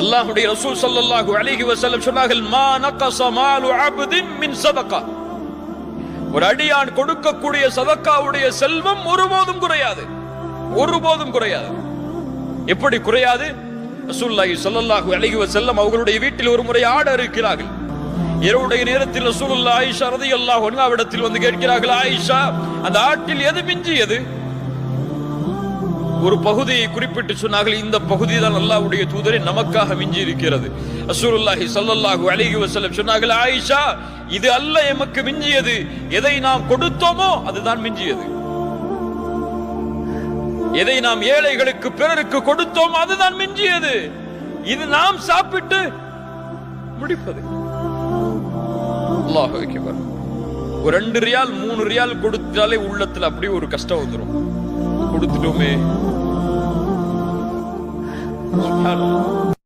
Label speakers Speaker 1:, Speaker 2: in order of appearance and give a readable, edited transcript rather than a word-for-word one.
Speaker 1: அல்லாஹ்வுடைய ரசூல் ஸல்லல்லாஹு அலைஹி வஸல்லம் சொன்னார்கள், மா நகஸ மாலு அப்தின் மின் ஸதகா. ஒரு அடியான் கொடுக்கக்கூடிய சதக்காவுடைய செல்வம் ஒருபோதும் குறையாது, ஒருபோதும் குறையாது. எப்படி குறையாது? ரசூலுல்லாஹி ஸல்லல்லாஹு அலைஹி வஸல்லம் அவர்களுடைய வீட்டில் ஒரு முறை ஆடு அறுக்கிறார்கள். இரவுடைய நேரத்தில் ரசூலுல்லாஹி ஆயிஷா রাদিয়াল্লাহு அன்ஹா அவரிடத்தில் வந்து கேட்கிறார்கள், ஆயிஷா, அந்த ஆட்டில் எது மிஞ்சியது? ஒரு பகுதியை குறிப்பிட்டு சொன்னார்கள், இந்த பகுதி தான் அல்லாஹ்வுடைய தூதரே நமக்காக மிஞ்சி இருக்கிறது. ரசூலுல்லாஹி ஸல்லல்லாஹு அலைஹி வஸல்லம் சொன்னார்கள், ஆயிஷா, இது அல்ல எமக்கு மிஞ்சியது, எதை நாம் கொடுத்தோமோ அதுதான் மிஞ்சியது. எதை நாம் ஏழைகளுக்கு பிறருக்கு கொடுத்தோமோ அதுதான் மிஞ்சியது. இது நாம் சாப்பிட்டு முடிப்பது. அல்லாஹு அக்பர். ஒரு 2 ரியால் 3 ரியால் கொடுத்தாலே உள்ளத்துல அப்படியே ஒரு கஷ்டம் வந்துரும். கொடுத்துட்டோமே. சுப்ஹானல்லாஹ்.